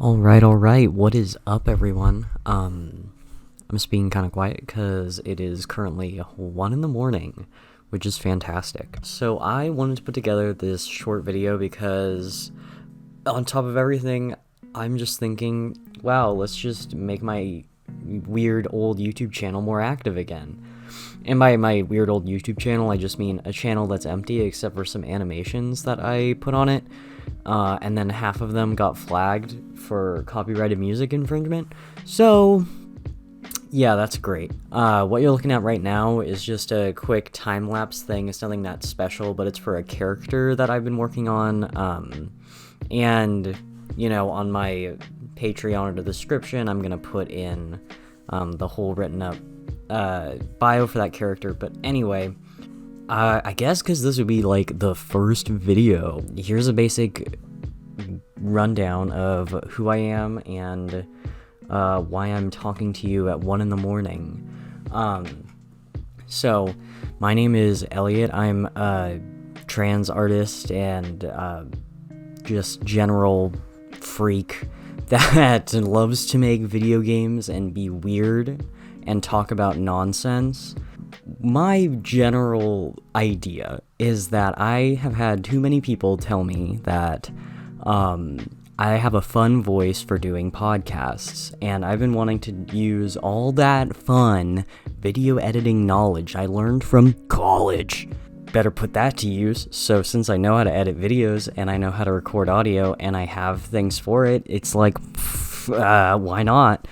Alright, what is up, everyone? I'm just being kind of quiet because it is currently 1 in the morning, which is fantastic. So I wanted to put together this short video because, on top of everything, I'm just thinking, wow, let's just make my weird old YouTube channel more active again. And by my weird old YouTube channel, I just mean a channel that's empty except for some animations that I put on it. And then half of them got flagged for copyrighted music infringement. So, yeah, that's great. What you're looking at right now is just a quick time-lapse thing. It's nothing that special, but it's for a character that I've been working on. And, you know, on my Patreon or the description, I'm going to put in the whole written up bio for that character. But anyway, I guess because this would be like the first video, here's a basic rundown of who I am and why I'm talking to you at 1 in the morning. So my name is Elliot. I'm a trans artist and just general freak that loves to make video games and be weird and talk about nonsense. My general idea is that I have had too many people tell me that I have a fun voice for doing podcasts, and I've been wanting to use all that fun video editing knowledge I learned from college. Better put that to use. So since I know how to edit videos and I know how to record audio and I have things for it, it's like, why not?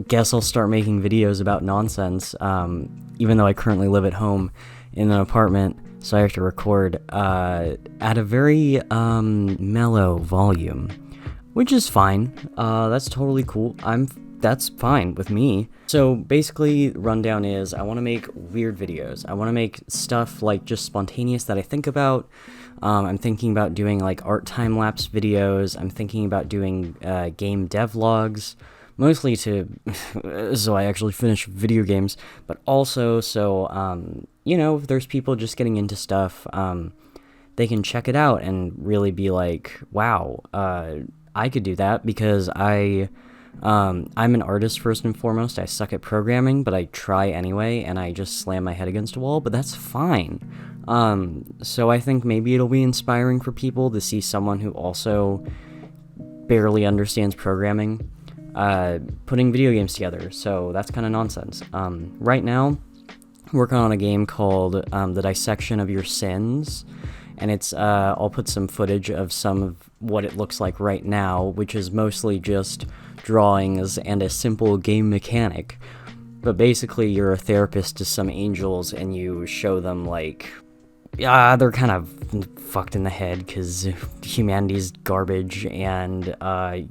Guess I'll start making videos about nonsense, even though I currently live at home in an apartment, so I have to record at a very mellow volume, which is fine. That's totally cool. That's fine with me. So basically, rundown is I want to make weird videos. I want to make stuff like just spontaneous that I think about. I'm thinking about doing like art time-lapse videos. I'm thinking about doing game devlogs. Mostly so I actually finish video games, but also so, you know, if there's people just getting into stuff, they can check it out and really be like, wow, I could do that because I'm an artist first and foremost. I suck at programming, but I try anyway, and I just slam my head against a wall, but that's fine. So I think maybe it'll be inspiring for people to see someone who also barely understands programming putting video games together, so that's kind of nonsense. Right now, I'm working on a game called The Dissection of Your Sins, and it's, I'll put some footage of some of what it looks like right now, which is mostly just drawings and a simple game mechanic, but basically you're a therapist to some angels, and you show them, like, they're kind of fucked in the head because humanity's garbage, and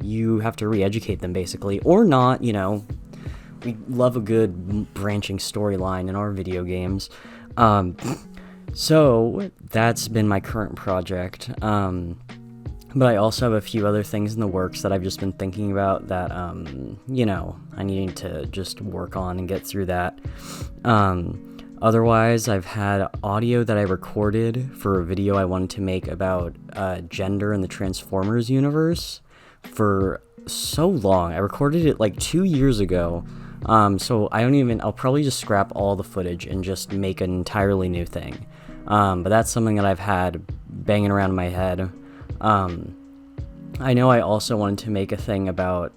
you have to re-educate them, basically. Or not, you know. We love a good branching storyline in our video games. So, that's been my current project. But I also have a few other things in the works that I've just been thinking about that, you know, I need to just work on and get through that. Otherwise, I've had audio that I recorded for a video I wanted to make about gender in the Transformers universe for so long. I recorded it like 2 years ago, so I'll probably just scrap all the footage and just make an entirely new thing. But that's something that I've had banging around in my head. I know I also wanted to make a thing about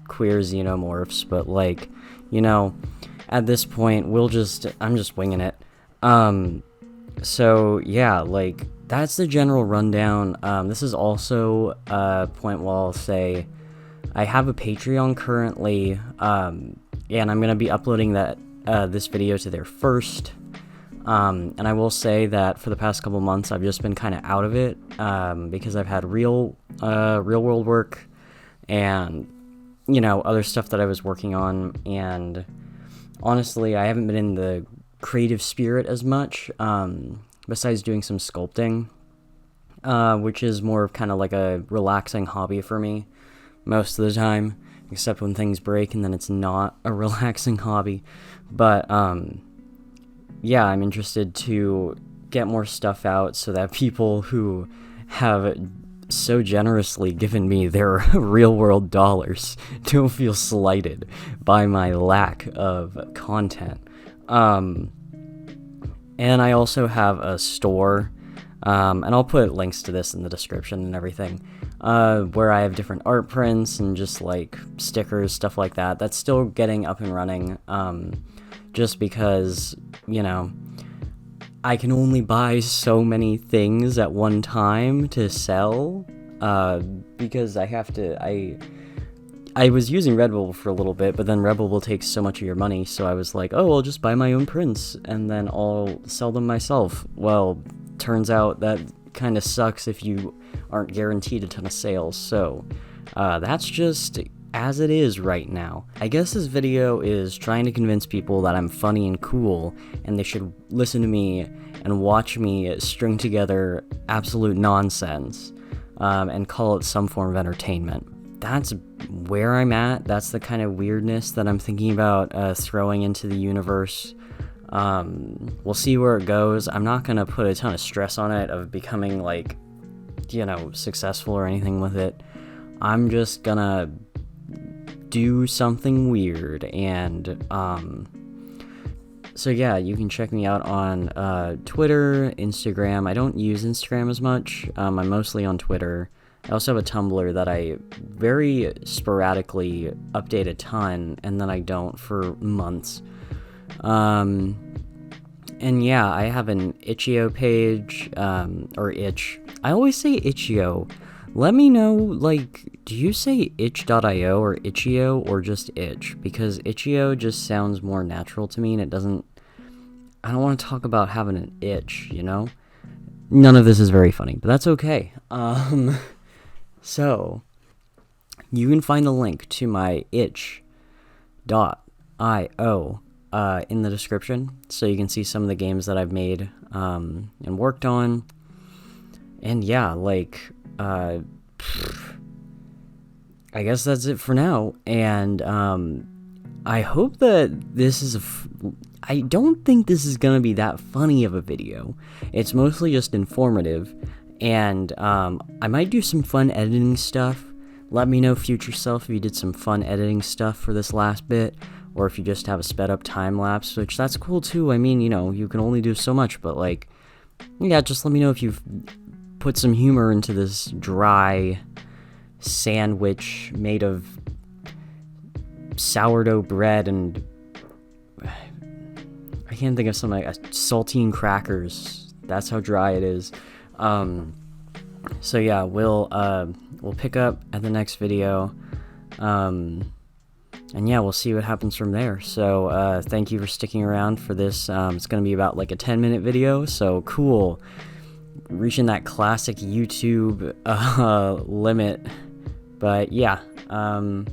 queer xenomorphs, but like, you know, at this point, I'm just winging it. So yeah, like, that's the general rundown. This is also a point where I'll say I have a Patreon currently, and I'm gonna be uploading this video to there first. And I will say that for the past couple months, I've just been kind of out of it, because I've had real world work and, you know, other stuff that I was working on, and honestly, I haven't been in the creative spirit as much, besides doing some sculpting, which is more of kind of like a relaxing hobby for me most of the time, except when things break, and then it's not a relaxing hobby. But, yeah, I'm interested to get more stuff out so that people who have so generously given me their real-world dollars. Don't feel slighted by my lack of content. And I also have a store, and I'll put links to this in the description and everything, where I have different art prints and just like stickers, stuff like that. That's still getting up and running, just because, you know, I can only buy so many things at one time to sell, because I have to, I was using Redbubble for a little bit, but then Redbubble takes so much of your money, so I was like, oh, I'll just buy my own prints, and then I'll sell them myself. Well, turns out that kind of sucks if you aren't guaranteed a ton of sales, so that's just as it is right now. I guess this video is trying to convince people that I'm funny and cool, and they should listen to me and watch me string together absolute nonsense, and call it some form of entertainment. That's where I'm at. That's the kind of weirdness that I'm thinking about throwing into the universe. We'll see where it goes. I'm not gonna put a ton of stress on it of becoming, like, you know, successful or anything with it. I'm just gonna do something weird, and so yeah, you can check me out on Twitter, Instagram. I don't use Instagram as much. I'm mostly on Twitter. I also have a Tumblr that I very sporadically update a ton, and then I don't for months. And yeah, I have an Itch.io page, or Itch. I always say Itch.io. Let me know, like, do you say itch.io or Itch.io or just itch? Because Itch.io just sounds more natural to me, and it doesn't, I don't want to talk about having an itch, you know? None of this is very funny, but that's okay. So, you can find the link to my itch.io in the description, so you can see some of the games that I've made and worked on. And yeah, like, I guess that's it for now, and I hope that this is I don't think this is gonna be that funny of a video. It's mostly just informative, and I might do some fun editing stuff. Let me know, future self, if you did some fun editing stuff for this last bit, or if you just have a sped up time lapse, which that's cool too. I mean, you know, you can only do so much, but like, yeah, just let me know if you've put some humor into this dry sandwich made of sourdough bread and I can't think of something like saltine crackers. That's how dry it is. So yeah, we'll pick up at the next video, and yeah, we'll see what happens from there. So thank you for sticking around for this. It's gonna be about like a 10-minute video, so cool. Reaching that classic YouTube limit, but yeah, I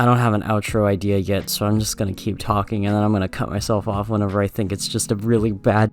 don't have an outro idea yet, so I'm just gonna keep talking, and then I'm gonna cut myself off whenever I think it's just a really bad